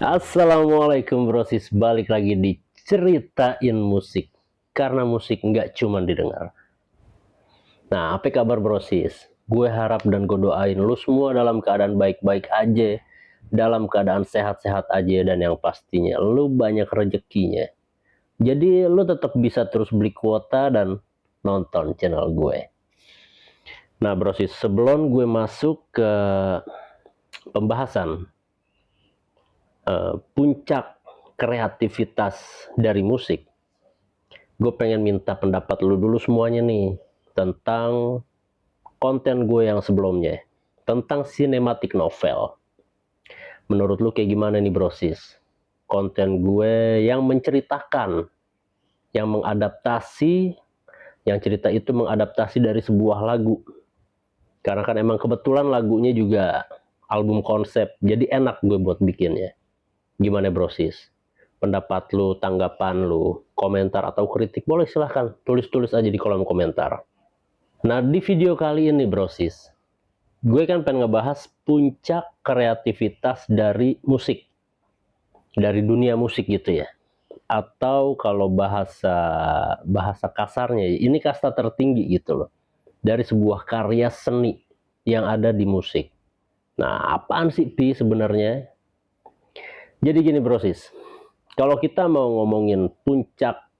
Assalamualaikum brosis, balik lagi di ceritain musik. Karena musik nggak cuma didengar. Nah, apa kabar brosis? Gue harap dan gue doain lu semua dalam keadaan baik-baik aja, dalam keadaan sehat-sehat aja, dan yang pastinya lu banyak rezekinya. Jadi lu tetap bisa terus beli kuota dan nonton channel gue. Nah brosis, sebelum gue masuk ke pembahasan puncak kreativitas dari musik, gue pengen minta pendapat lu dulu semuanya nih tentang konten gue yang sebelumnya, tentang cinematic novel. Menurut lu kayak gimana nih brosis? Konten gue yang menceritakan, yang mengadaptasi, yang cerita itu mengadaptasi dari sebuah lagu. Karena kan emang kebetulan lagunya juga album konsep, jadi enak gue buat bikinnya. Gimana brosis? Pendapat lu, tanggapan lu, komentar atau kritik, boleh silahkan tulis-tulis aja di kolom komentar. Nah, di video kali ini brosis, gue kan pengen ngebahas puncak kreativitas dari musik, dari dunia musik gitu ya. Atau kalau bahasa kasarnya, ini kasta tertinggi gitu loh, dari sebuah karya seni yang ada di musik. Nah, apaan sih Pi sebenarnya? Jadi gini brosis, kalau kita mau ngomongin puncak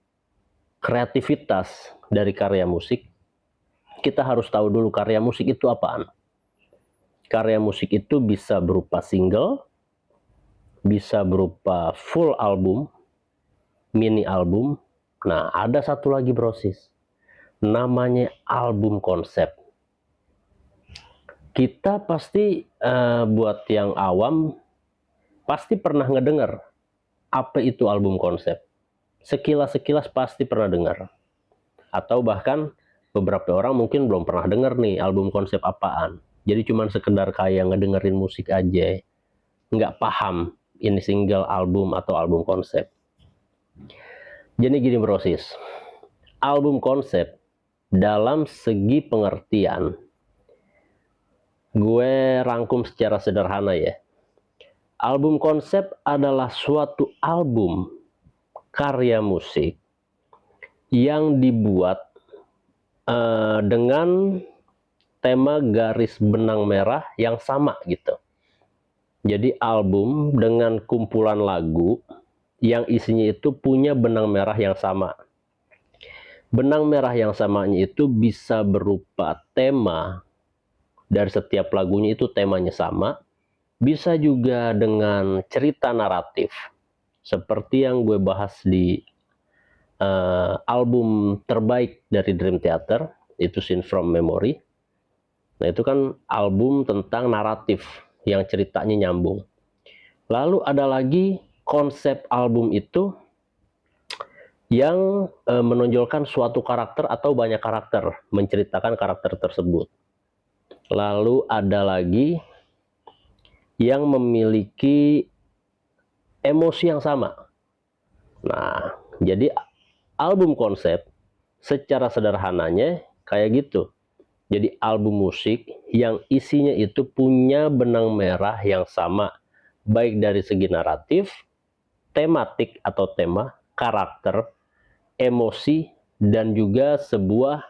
kreativitas dari karya musik, kita harus tahu dulu karya musik itu apaan. Karya musik itu bisa berupa single, bisa berupa full album, mini album. Nah, ada satu lagi brosis, namanya album konsep. Kita pasti buat yang awam pasti pernah ngedenger apa itu album konsep. Sekilas-sekilas pasti pernah dengar. Atau bahkan beberapa orang mungkin belum pernah denger nih album konsep apaan. Jadi cuman sekedar kayak ngedengerin musik aja, nggak paham ini single, album, atau album konsep. Jadi gini brosis, album konsep dalam segi pengertian, gue rangkum secara sederhana ya. Album konsep adalah suatu album karya musik yang dibuat dengan tema garis benang merah yang sama gitu. Jadi album dengan kumpulan lagu yang isinya itu punya benang merah yang sama. Benang merah yang samanya itu bisa berupa tema, dari setiap lagunya itu temanya sama. Bisa juga dengan cerita naratif, seperti yang gue bahas di album terbaik dari Dream Theater, itu Scene from Memory. Nah, itu kan album tentang naratif yang ceritanya nyambung. Lalu ada lagi konsep album itu yang menonjolkan suatu karakter atau banyak karakter, menceritakan karakter tersebut. Lalu ada lagi yang memiliki emosi yang sama. Nah, jadi album konsep secara sederhananya kayak gitu. Jadi album musik yang isinya itu punya benang merah yang sama, baik dari segi naratif, tematik atau tema, karakter, emosi, dan juga sebuah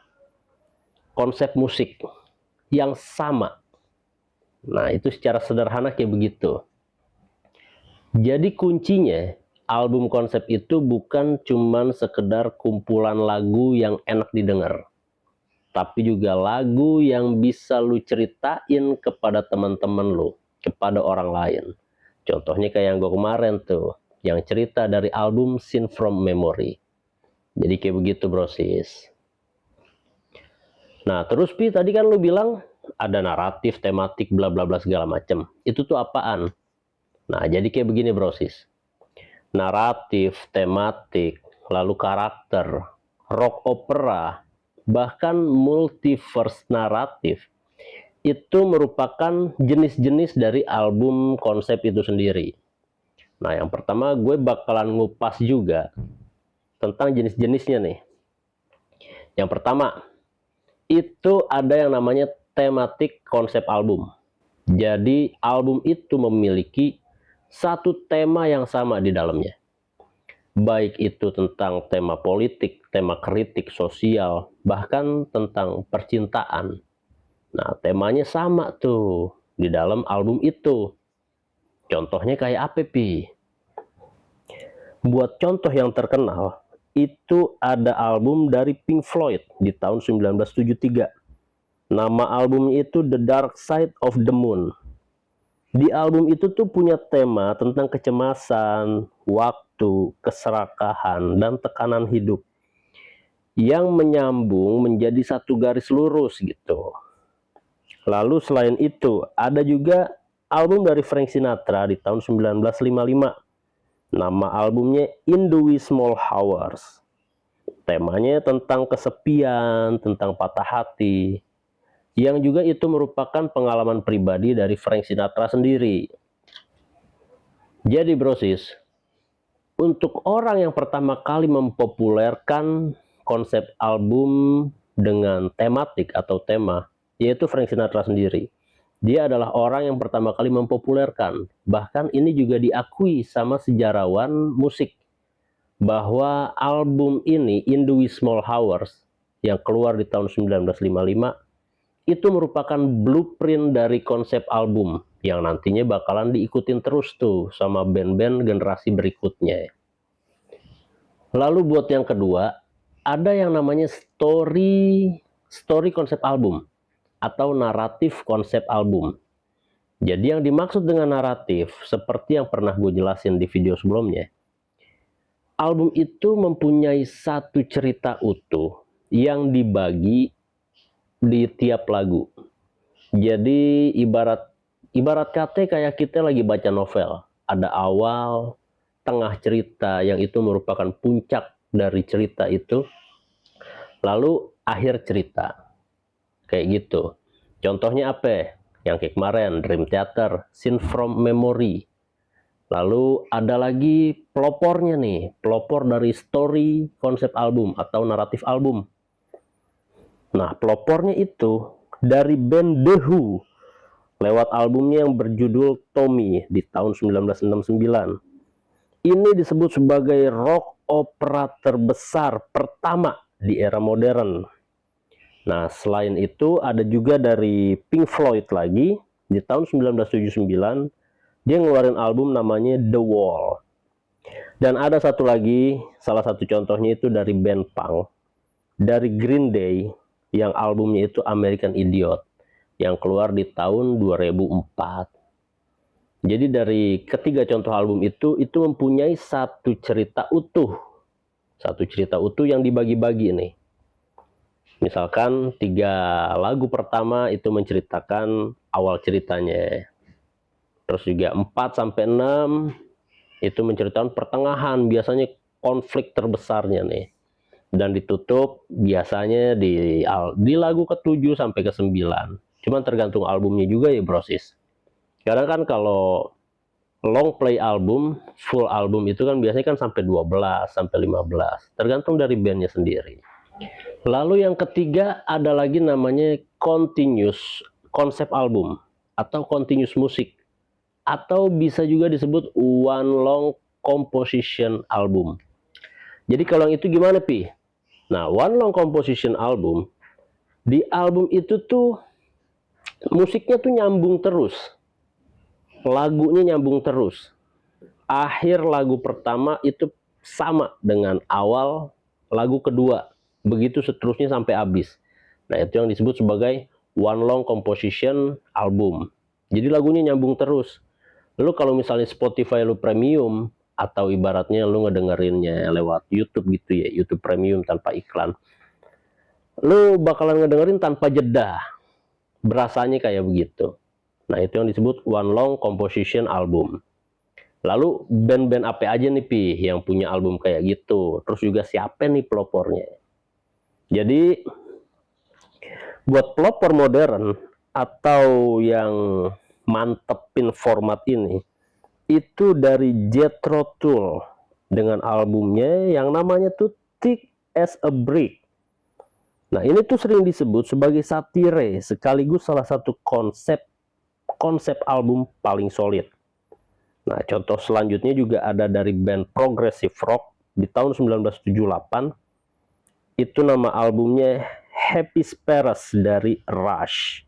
konsep musik yang sama. Nah, itu secara sederhana kayak begitu. Jadi kuncinya, album konsep itu bukan cuman sekedar kumpulan lagu yang enak didengar, tapi juga lagu yang bisa lu ceritain kepada teman-teman lu, kepada orang lain. Contohnya kayak yang gue kemarin tuh, yang cerita dari album Scene from Memory. Jadi kayak begitu brosis. Nah terus Pi, tadi kan lu bilang ada naratif, tematik, bla bla bla segala macem. Itu tuh apaan? Nah jadi kayak begini brosis. Naratif, tematik, lalu karakter, rock opera, bahkan multiverse naratif, itu merupakan jenis-jenis dari album konsep itu sendiri. Nah, yang pertama gue bakalan ngupas juga tentang jenis-jenisnya nih. Yang pertama, itu ada yang namanya tematik konsep album. Jadi, album itu memiliki satu tema yang sama di dalamnya. Baik itu tentang tema politik, tema kritik sosial, bahkan tentang percintaan. Nah, temanya sama tuh di dalam album itu. Contohnya kayak apa, Pi? Buat contoh yang terkenal, itu ada album dari Pink Floyd di tahun 1973. Nama albumnya itu The Dark Side of the Moon. Di album itu tuh punya tema tentang kecemasan, waktu, keserakahan, dan tekanan hidup yang menyambung menjadi satu garis lurus gitu. Lalu selain itu, ada juga album dari Frank Sinatra di tahun 1955. Nama albumnya In the Wee Small Hours. Temanya tentang kesepian, tentang patah hati, yang juga itu merupakan pengalaman pribadi dari Frank Sinatra sendiri. Jadi brosis, untuk orang yang pertama kali mempopulerkan konsep album dengan tematik atau tema, yaitu Frank Sinatra sendiri. Dia adalah orang yang pertama kali mempopulerkan. Bahkan ini juga diakui sama sejarawan musik, bahwa album ini, In the Wee Small Hours, yang keluar di tahun 1955, itu merupakan blueprint dari konsep album yang nantinya bakalan diikutin terus tuh sama band-band generasi berikutnya. Lalu buat yang kedua, ada yang namanya story konsep album atau naratif konsep album. Jadi yang dimaksud dengan naratif, seperti yang pernah gue jelasin di video sebelumnya, album itu mempunyai satu cerita utuh yang dibagi di tiap lagu. Jadi ibarat kata kayak kita lagi baca novel. Ada awal, tengah cerita yang itu merupakan puncak dari cerita itu, lalu akhir cerita. Kayak gitu. Contohnya apa? Yang kayak kemarin, Dream Theater, Scene from Memory. Lalu ada lagi pelopornya nih, pelopor dari story konsep album atau naratif album. Nah, pelopornya itu dari band The Who lewat albumnya yang berjudul Tommy di tahun 1969. Ini disebut sebagai rock opera terbesar pertama di era modern. Nah, selain itu ada juga dari Pink Floyd lagi di tahun 1979, dia ngeluarin album namanya The Wall. Dan ada satu lagi, salah satu contohnya itu dari band punk, dari Green Day, yang albumnya itu American Idiot, yang keluar di tahun 2004. Jadi dari ketiga contoh album itu mempunyai satu cerita utuh. Satu cerita utuh yang dibagi-bagi nih. Misalkan 3 lagu pertama itu menceritakan awal ceritanya. Terus juga 4-6 itu menceritakan pertengahan, biasanya konflik terbesarnya nih. Dan ditutup biasanya di lagu ke-7 sampai ke-9. Cuman tergantung albumnya juga ya brosis. Karena kan kalau long play album, full album itu kan biasanya kan sampai 12 sampai 15. Tergantung dari bandnya sendiri. Lalu yang ketiga ada lagi namanya continuous konsep album atau continuous musik, atau bisa juga disebut one long composition album. Jadi kalau yang itu gimana, Pi? Nah, one long composition album, di album itu tuh musiknya tuh nyambung terus, lagunya nyambung terus. Akhir lagu pertama itu sama dengan awal lagu kedua, begitu seterusnya sampai habis. Nah, itu yang disebut sebagai one long composition album. Jadi lagunya nyambung terus. Lalu kalau misalnya Spotify lu premium, atau ibaratnya lu ngedengerinnya lewat YouTube gitu ya, YouTube premium tanpa iklan, lu bakalan ngedengerin tanpa jeda. Berasanya kayak begitu. Nah, itu yang disebut one long composition album. Lalu band-band apa aja nih, Pi, yang punya album kayak gitu? Terus juga siapa nih pelopornya? Jadi buat pelopor modern atau yang mantepin format ini, itu dari Jethro Tull dengan albumnya yang namanya tuh Thick as a Brick. Nah, ini tuh sering disebut sebagai satire, sekaligus salah satu konsep album paling solid. Nah, contoh selanjutnya juga ada dari band progressive rock di tahun 1978. Itu nama albumnya Happy Sparrows dari Rush.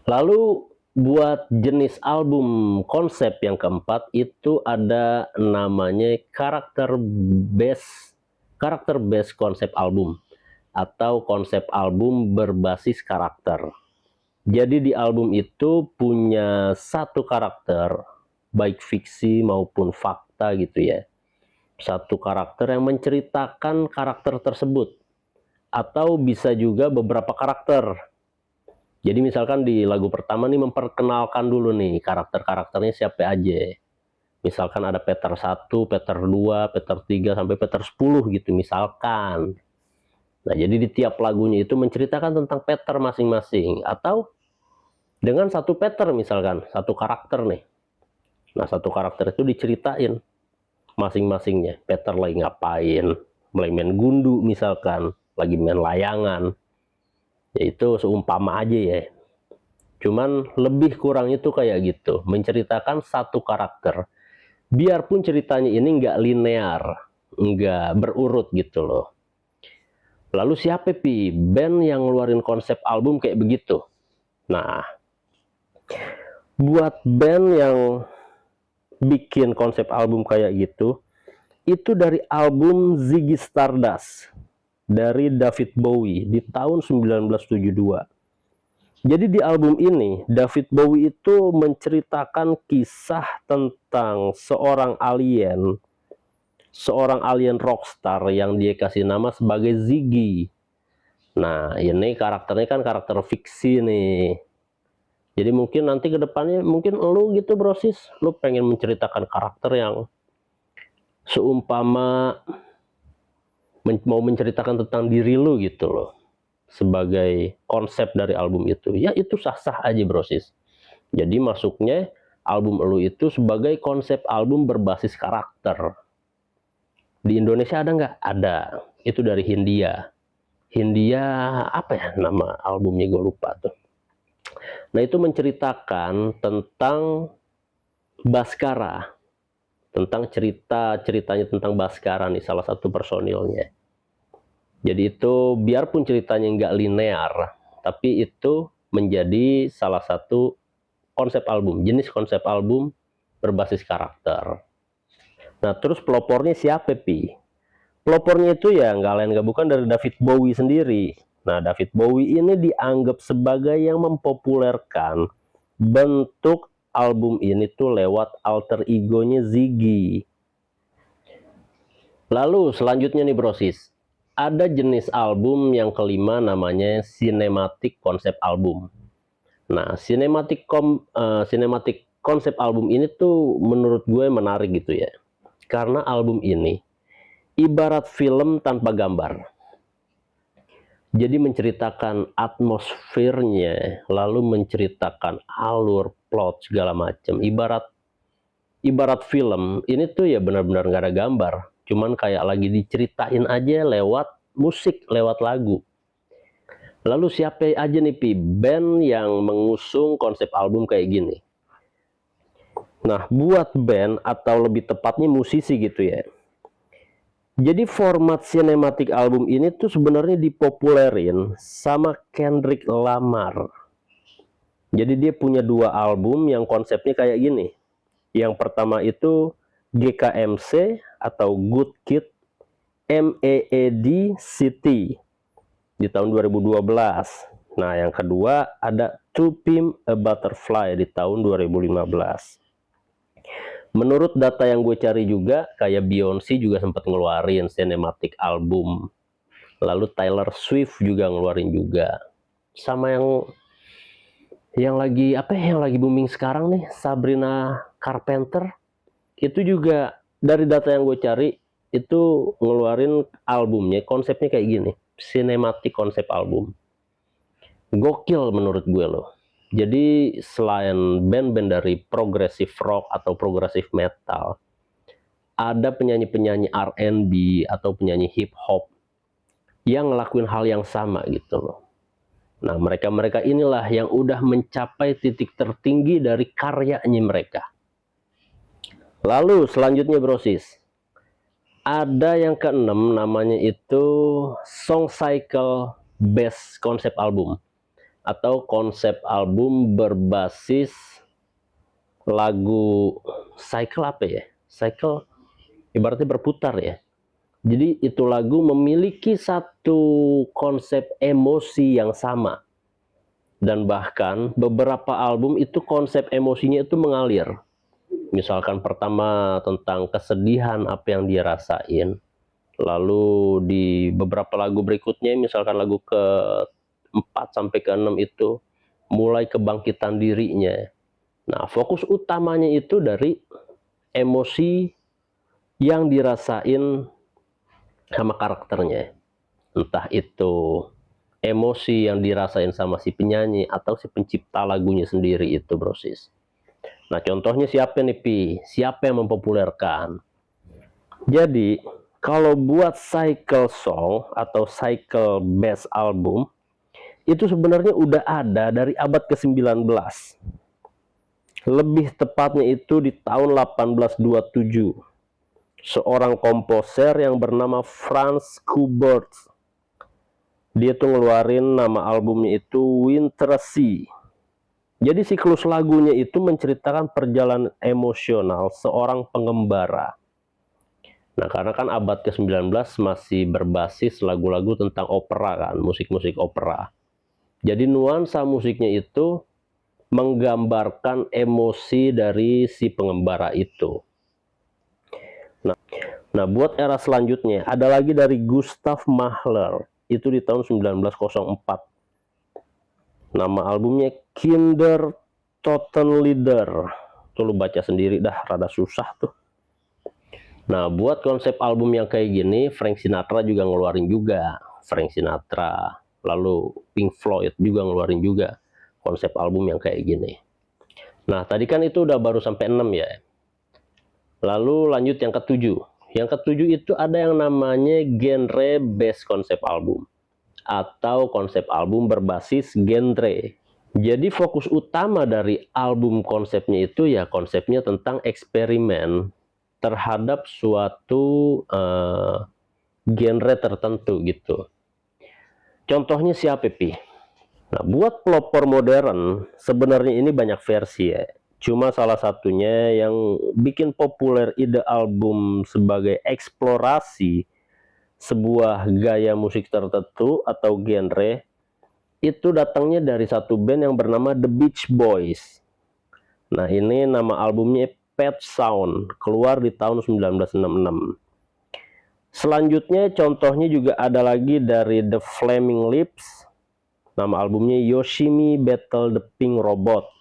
Lalu buat jenis album konsep yang keempat itu ada namanya karakter based konsep album atau konsep album berbasis karakter. Jadi di album itu punya satu karakter, baik fiksi maupun fakta gitu ya. Satu karakter yang menceritakan karakter tersebut. Atau bisa juga beberapa karakter. Jadi misalkan di lagu pertama nih memperkenalkan dulu nih karakter-karakternya siapa aja. Misalkan ada Peter 1, Peter 2, Peter 3, sampai Peter 10 gitu misalkan. Nah, jadi di tiap lagunya itu menceritakan tentang Peter masing-masing. Atau dengan satu Peter misalkan, satu karakter nih. Nah, satu karakter itu diceritain masing-masingnya. Peter lagi ngapain, mulai main gundu misalkan, lagi main layangan. Ya itu seumpama aja ya. Cuman lebih kurang itu kayak gitu, menceritakan satu karakter. Biarpun ceritanya ini nggak linear, nggak berurut gitu loh. Lalu siapa Pi band yang ngeluarin konsep album kayak begitu? Nah, buat band yang bikin konsep album kayak gitu, itu dari album Ziggy Stardust dari David Bowie di tahun 1972. Jadi di album ini David Bowie itu menceritakan kisah tentang seorang alien rockstar yang dia kasih nama sebagai Ziggy. Nah, ini karakternya kan karakter fiksi nih. Jadi mungkin nanti ke depannya mungkin lu gitu brosis, lu pengen menceritakan karakter yang seumpama mau menceritakan tentang diri lu gitu loh. Sebagai konsep dari album itu. Ya itu sah-sah aja brosis. Jadi masuknya album lu itu sebagai konsep album berbasis karakter. Di Indonesia ada nggak? Ada. Itu dari Hindia. Hindia apa ya nama albumnya gue lupa tuh. Nah itu menceritakan tentang Baskara, tentang ceritanya tentang Baskara nih salah satu personilnya. Jadi itu biarpun ceritanya nggak linear, tapi itu menjadi salah satu konsep album, jenis konsep album berbasis karakter. Nah terus pelopornya siapa Pi? Pelopornya itu ya nggak lain nggak bukan dari David Bowie sendiri. Nah, David Bowie ini dianggap sebagai yang mempopulerkan bentuk album ini tuh lewat alter egonya Ziggy. Lalu selanjutnya nih brosis, ada jenis album yang kelima namanya cinematic concept album. Nah, cinematic concept album ini tuh menurut gue menarik gitu ya. Karena album ini ibarat film tanpa gambar. Jadi menceritakan atmosfernya, lalu menceritakan alur, plot segala macam. Ibarat film, ini tuh ya benar-benar nggak ada gambar. Cuman kayak lagi diceritain aja lewat musik, lewat lagu. Lalu siapa aja nih Pi band yang mengusung konsep album kayak gini? Nah, buat band atau lebih tepatnya musisi gitu ya. Jadi format cinematic album ini tuh sebenarnya dipopulerin sama Kendrick Lamar. Jadi dia punya dua album yang konsepnya kayak gini. Yang pertama itu GKMC atau Good Kid MAAD City di tahun 2012. Nah yang kedua ada To Pimp a Butterfly di tahun 2015. Menurut data yang gue cari juga, kayak Beyonce juga sempat ngeluarin cinematic album. Lalu Taylor Swift juga ngeluarin juga. Sama yang lagi apa ya, yang lagi booming sekarang nih, Sabrina Carpenter. Itu juga dari data yang gue cari itu ngeluarin albumnya, konsepnya kayak gini, cinematic konsep album. Gokil menurut gue loh. Jadi selain band-band dari progressive rock atau progressive metal, ada penyanyi-penyanyi R&B atau penyanyi hip hop yang ngelakuin hal yang sama gitu loh. Nah mereka inilah yang udah mencapai titik tertinggi dari karyanya mereka. Lalu selanjutnya brosis, ada yang keenam namanya itu Song Cycle Based Concept Album, atau konsep album berbasis lagu cycle. Apa ya, cycle ibaratnya berputar ya. Jadi itu lagu memiliki satu konsep emosi yang sama, dan bahkan beberapa album itu konsep emosinya itu mengalir. Misalkan pertama tentang kesedihan apa yang dia rasain, lalu di beberapa lagu berikutnya misalkan lagu ke-4 sampai ke-6 itu mulai kebangkitan dirinya. Nah, fokus utamanya itu dari emosi yang dirasain sama karakternya, entah itu emosi yang dirasain sama si penyanyi atau si pencipta lagunya sendiri itu brosis. Nah, contohnya siapa nih Pi? Siapa yang mempopulerkan? Jadi kalau buat cycle song atau cycle based album itu sebenarnya udah ada dari abad ke-19. Lebih tepatnya itu di tahun 1827. Seorang komposer yang bernama Franz Schubert, dia tuh ngeluarin nama albumnya itu Winter Sea. Jadi siklus lagunya itu menceritakan perjalanan emosional seorang pengembara. Nah, karena kan abad ke-19 masih berbasis lagu-lagu tentang opera kan, musik-musik opera. Jadi nuansa musiknya itu menggambarkan emosi dari si pengembara itu. Nah, buat era selanjutnya ada lagi dari Gustav Mahler, itu di tahun 1904. Nama albumnya Kinder Totenlieder. Tuh lu baca sendiri dah, rada susah tuh. Nah, buat konsep album yang kayak gini, Frank Sinatra juga ngeluarin juga. Frank Sinatra, lalu Pink Floyd juga ngeluarin juga konsep album yang kayak gini. Nah, tadi kan itu udah baru sampai 6 ya. Lalu lanjut yang ketujuh. Yang ketujuh itu ada yang namanya genre based konsep album, atau konsep album berbasis genre. Jadi fokus utama dari album konsepnya itu ya konsepnya tentang eksperimen terhadap suatu genre tertentu gitu. Contohnya siapa Pi? Nah, buat pelopor modern sebenarnya ini banyak versi ya. Cuma salah satunya yang bikin populer ide album sebagai eksplorasi sebuah gaya musik tertentu atau genre itu datangnya dari satu band yang bernama The Beach Boys. Nah, ini nama albumnya Pet Sound, keluar di tahun 1966. Selanjutnya contohnya juga ada lagi dari The Flaming Lips. Nama albumnya Yoshimi Battle the Pink Robot.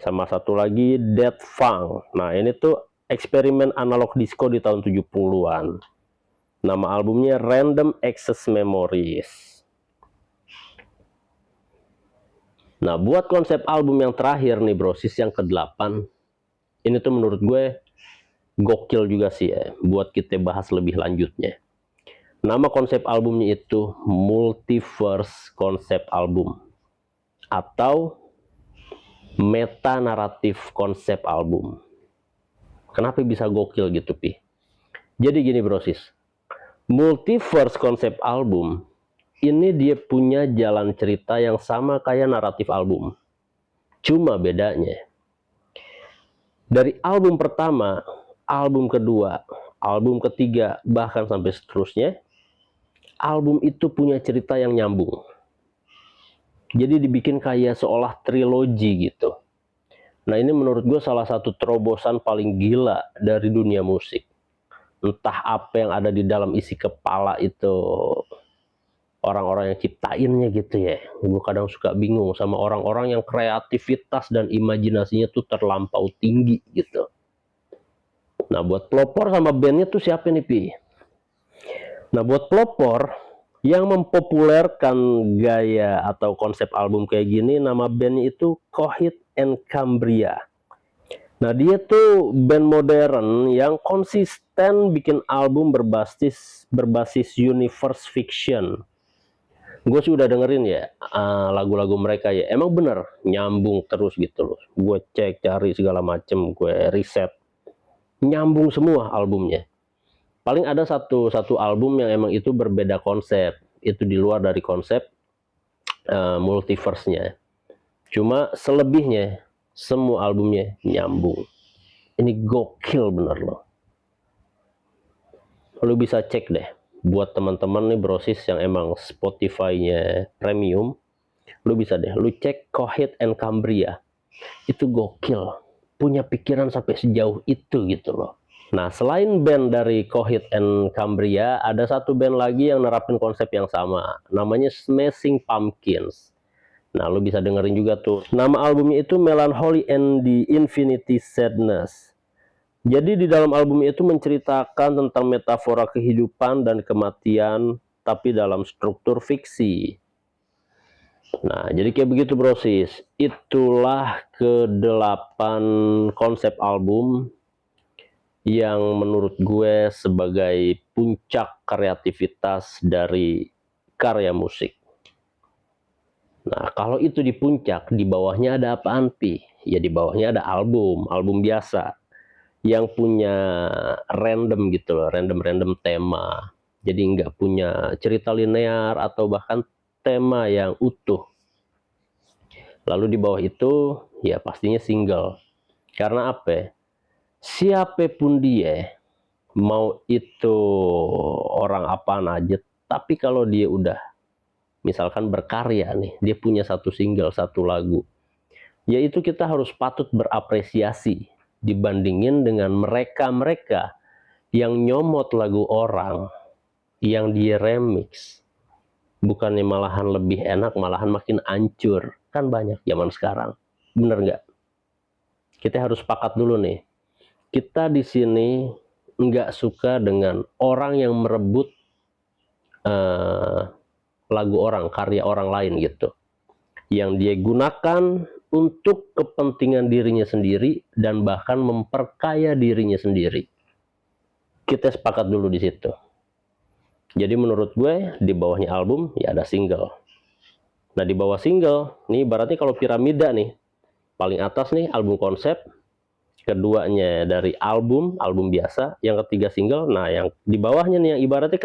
Sama satu lagi Dead Funk. Nah, ini tuh eksperimen analog disco di tahun 70-an. Nama albumnya Random Access Memories. Nah, buat konsep album yang terakhir nih brosis, yang ke-8. Ini tuh menurut gue gokil juga sih ya, buat kita bahas lebih lanjutnya. Nama konsep albumnya itu Multiverse Concept Album, atau meta naratif konsep album. Kenapa bisa gokil gitu Pi? Jadi gini brosis, Multiverse Concept Album ini dia punya jalan cerita yang sama kayak naratif album. Cuma bedanya dari album pertama, album kedua, album ketiga, bahkan sampai seterusnya, album itu punya cerita yang nyambung. Jadi dibikin kayak seolah trilogi gitu. Nah, ini menurut gue salah satu terobosan paling gila dari dunia musik. Entah apa yang ada di dalam isi kepala itu orang-orang yang ciptainnya gitu ya. Gue kadang suka bingung sama orang-orang yang kreativitas dan imajinasinya tuh terlampau tinggi gitu. Nah, buat pelopor sama bandnya tuh siapa nih Pi? Nah, buat pelopor yang mempopulerkan gaya atau konsep album kayak gini, nama bandnya itu Coheed and Cambria. Nah, dia tuh band modern yang konsisten bikin album berbasis universe fiction. Gue sih udah dengerin ya lagu-lagu mereka ya, emang bener nyambung terus gitu loh. Gue cek, cari segala macem, gue riset. nyambung semua albumnya. Paling ada satu album yang emang itu berbeda konsep, itu di luar dari konsep multiverse-nya. Cuma selebihnya semua albumnya nyambung. Ini gokil bener loh. Lu bisa cek deh buat teman-teman nih brosis yang emang Spotify-nya premium, lu bisa deh lu cek Coheed and Cambria. Itu gokil, punya pikiran sampai sejauh itu gitu loh. Nah, selain band dari Coheed and Cambria, ada satu band lagi yang nerapin konsep yang sama, namanya Smashing Pumpkins. Nah, lu bisa dengerin juga tuh. Nama albumnya itu Melancholy and the Infinity Sadness. Jadi di dalam album itu menceritakan tentang metafora kehidupan dan kematian, tapi dalam struktur fiksi. Nah, jadi kayak begitu brosis. Itulah ke-8 konsep album yang menurut gue sebagai puncak kreativitas dari karya musik. Nah, kalau itu di puncak, di bawahnya ada apaan, Pi? Ya di bawahnya ada album biasa yang punya random gitu loh, random tema. Jadi nggak punya cerita linear atau bahkan tema yang utuh. Lalu di bawah itu ya pastinya single. Karena apa? Siapapun dia, mau itu orang apaan aja, tapi kalau dia udah misalkan berkarya nih, dia punya satu single, satu lagu, yaitu kita harus patut berapresiasi dibandingin dengan mereka-mereka yang nyomot lagu orang, yang dia remix. Bukannya malahan lebih enak, malahan makin hancur. Kan banyak zaman sekarang. Bener nggak? Kita harus sepakat dulu nih. Kita di sini nggak suka dengan orang yang merebut lagu orang, karya orang lain gitu. Yang dia gunakan untuk kepentingan dirinya sendiri dan bahkan memperkaya dirinya sendiri. Kita sepakat dulu di situ. Jadi menurut gue di bawahnya album ya ada single. Nah di bawah single nih berarti kalau piramida nih, paling atas nih album konsep, keduanya dari album biasa, yang ketiga single. Nah yang di bawahnya nih yang ibaratnya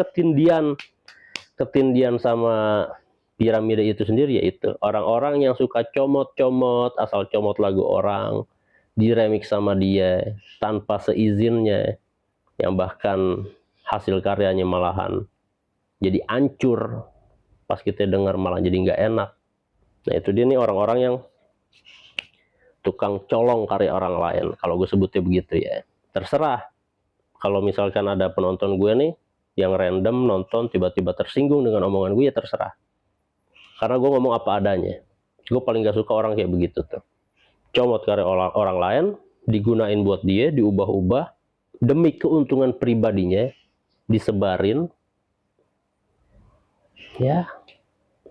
ketindian sama piramida itu sendiri, yaitu orang-orang yang suka comot-comot, asal comot lagu orang, diremix sama dia tanpa seizinnya, yang bahkan hasil karyanya malahan jadi hancur, pas kita dengar malah jadi nggak enak. Nah itu dia nih orang-orang yang tukang colong karya orang lain, kalau gue sebutnya begitu ya. Terserah, kalau misalkan ada penonton gue nih yang random nonton tiba-tiba tersinggung dengan omongan gue, ya terserah. Karena gue ngomong apa adanya. Gue paling gak suka orang kayak begitu tuh. Comot karya orang lain, digunain buat dia, diubah-ubah, demi keuntungan pribadinya, disebarin. Ya,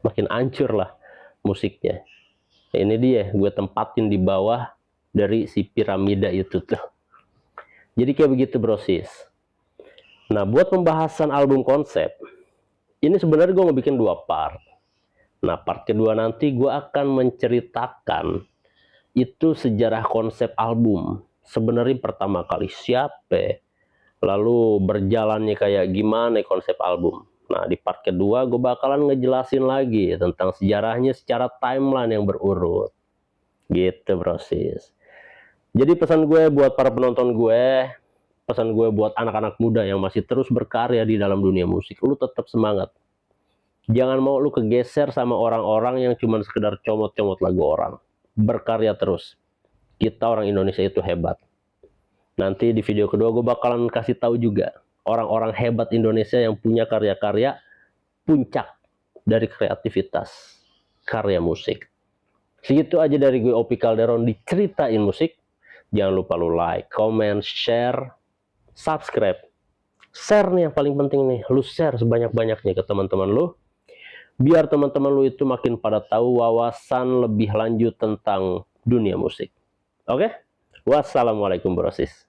makin hancur lah musiknya. Ini dia, gue tempatin di bawah dari si piramida itu tuh. Jadi kayak begitu brosis. Nah, buat pembahasan album konsep, ini sebenarnya gue mau bikin 2 part. Nah, part kedua nanti gue akan menceritakan itu sejarah konsep album. Sebenarnya pertama kali siapa, lalu berjalannya kayak gimana konsep album. Nah, di part kedua gue bakalan ngejelasin lagi tentang sejarahnya secara timeline yang berurut. Gitu, brosis. Jadi pesan gue buat para penonton gue, pesan gue buat anak-anak muda yang masih terus berkarya di dalam dunia musik, lu tetap semangat. Jangan mau lu kegeser sama orang-orang yang cuma sekedar comot-comot lagu orang. Berkarya terus. Kita orang Indonesia itu hebat. Nanti di video kedua gue bakalan kasih tahu juga orang-orang hebat Indonesia yang punya karya-karya puncak dari kreativitas karya musik. Segitu aja dari gue, Opi Calderon, diceritain musik. Jangan lupa lu like, comment, share, subscribe. Share nih yang paling penting nih. Lu share sebanyak-banyaknya ke teman-teman lu, biar teman-teman lu itu makin pada tahu wawasan lebih lanjut tentang dunia musik. Oke? Wassalamualaikum brosis.